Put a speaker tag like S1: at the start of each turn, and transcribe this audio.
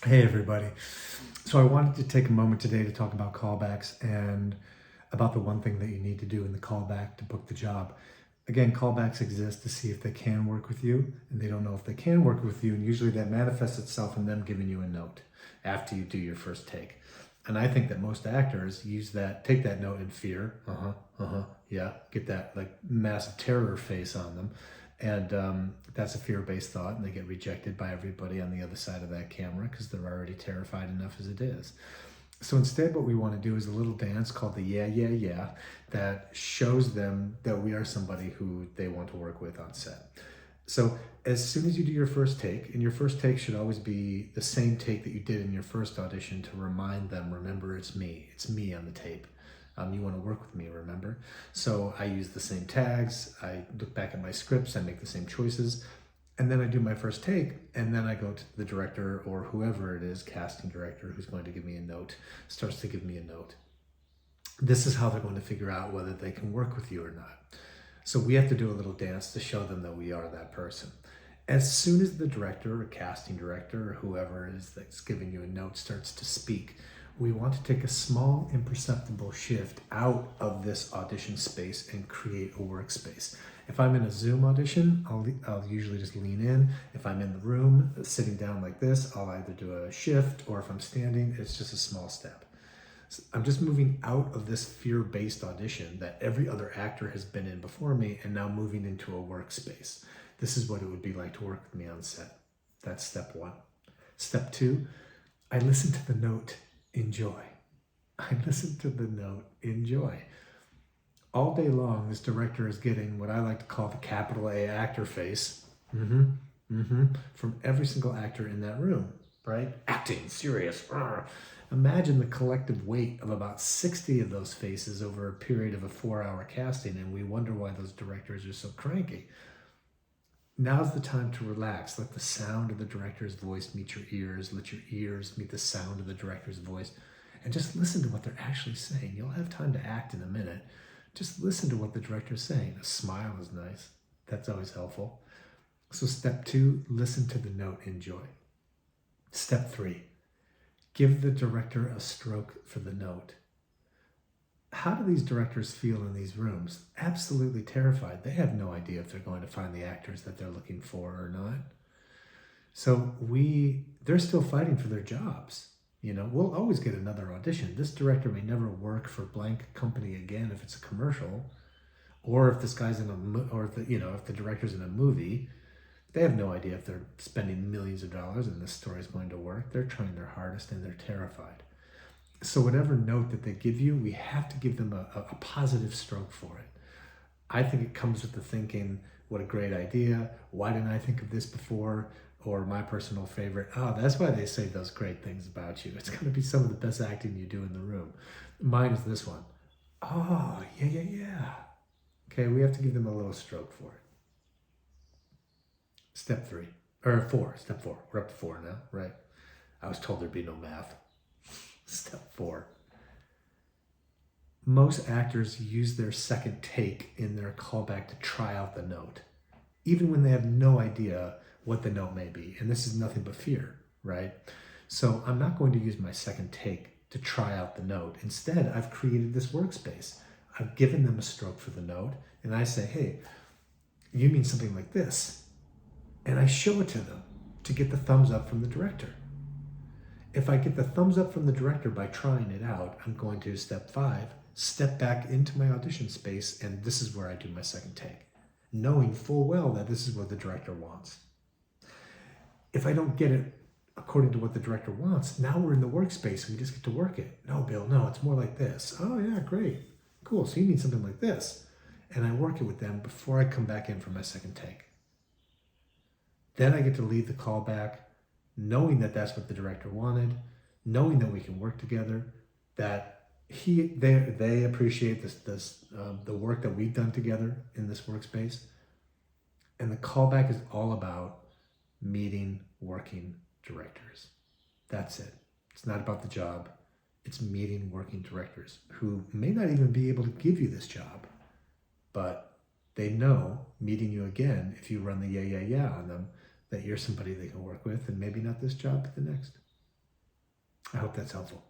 S1: Hey, everybody. So, I wanted to take a moment today to talk about callbacks and about the one thing that you need to do in the callback to book the job. Again, callbacks exist to see if they can work with you, and they don't know if they can work with you. And usually that manifests itself in them giving you a note after you do your first take. And I think that most actors take that note in fear. Yeah, get that like massive terror face on them. And that's a fear-based thought, and they get rejected by everybody on the other side of that camera because they're already terrified enough as it is. So instead, what we want to do is a little dance called the yeah, yeah, yeah that shows them that we are somebody who they want to work with on set. So as soon as you do your first take, and your first take should always be the same take that you did in your first audition to remind them, remember, it's me on the tape. You want to work with me, remember? So I use the same tags, I look back at my scripts, I make the same choices, and then I do my first take, and then I go to the director or whoever it is, casting director, who's going to give me a note, starts to give me a note. This is how they're going to figure out whether they can work with you or not. So we have to do a little dance to show them that we are that person. As soon as the director or casting director or whoever it is that's giving you a note starts to speak, we want to take a small imperceptible shift out of this audition space and create a workspace. If I'm in a Zoom audition, I'll usually just lean in. If I'm in the room sitting down like this, I'll either do a shift, or if I'm standing, it's just a small step. I'm just moving out of this fear-based audition that every other actor has been in before me and now moving into a workspace. This is what it would be like to work with me on set. That's step one. Step two, I listen to the note, enjoy. I listen to the note, enjoy. All day long, this director is getting what I like to call the capital A actor face from every single actor in that room, right? Acting, serious. Imagine the collective weight of about 60 of those faces over a period of a 4-hour casting, and we wonder why those directors are so cranky. Now's the time to relax. Let the sound of the director's voice meet your ears. Let your ears meet the sound of the director's voice. And just listen to what they're actually saying. You'll have time to act in a minute. Just listen to what the director's saying. A smile is nice. That's always helpful. So step two, listen to the note, enjoy. Step three, give the director a stroke for the note. How do these directors feel in these rooms? Absolutely terrified. They have no idea if they're going to find the actors that they're looking for or not. So they're still fighting for their jobs. We'll always get another audition. This director may never work for blank company again if it's a commercial, or if this guy's if the director's in a movie. They have no idea if they're spending millions of dollars and this story is going to work. They're trying their hardest and they're terrified. So whatever note that they give you, we have to give them a positive stroke for it. I think it comes with the thinking, what a great idea. Why didn't I think of this before? Or my personal favorite, oh, that's why they say those great things about you. It's going to be some of the best acting you do in the room. Mine is this one. Oh, yeah, yeah, yeah. Okay, we have to give them a little stroke for it. Step four. We're up to four now, right? I was told there'd be no math. Step four. Most actors use their second take in their callback to try out the note, even when they have no idea what the note may be. And this is nothing but fear, right? So I'm not going to use my second take to try out the note. Instead, I've created this workspace. I've given them a stroke for the note, and I say, hey, you mean something like this. And I show it to them to get the thumbs up from the director. If I get the thumbs up from the director by trying it out, I'm going to step five, step back into my audition space, and this is where I do my second take, knowing full well that this is what the director wants. If I don't get it according to what the director wants, now we're in the workspace and we just get to work it. No, Bill, no, it's more like this. Oh yeah, great. Cool, so you need something like this. And I work it with them before I come back in for my second take. Then I get to lead the callback, knowing that that's what the director wanted, knowing that we can work together, that they appreciate the work that we've done together in this workspace. And the callback is all about meeting working directors. That's it. It's not about the job. It's meeting working directors who may not even be able to give you this job, but they know meeting you again, if you run the yeah, yeah, yeah on them, that you're somebody they can work with, and maybe not this job, but the next. I hope that's helpful.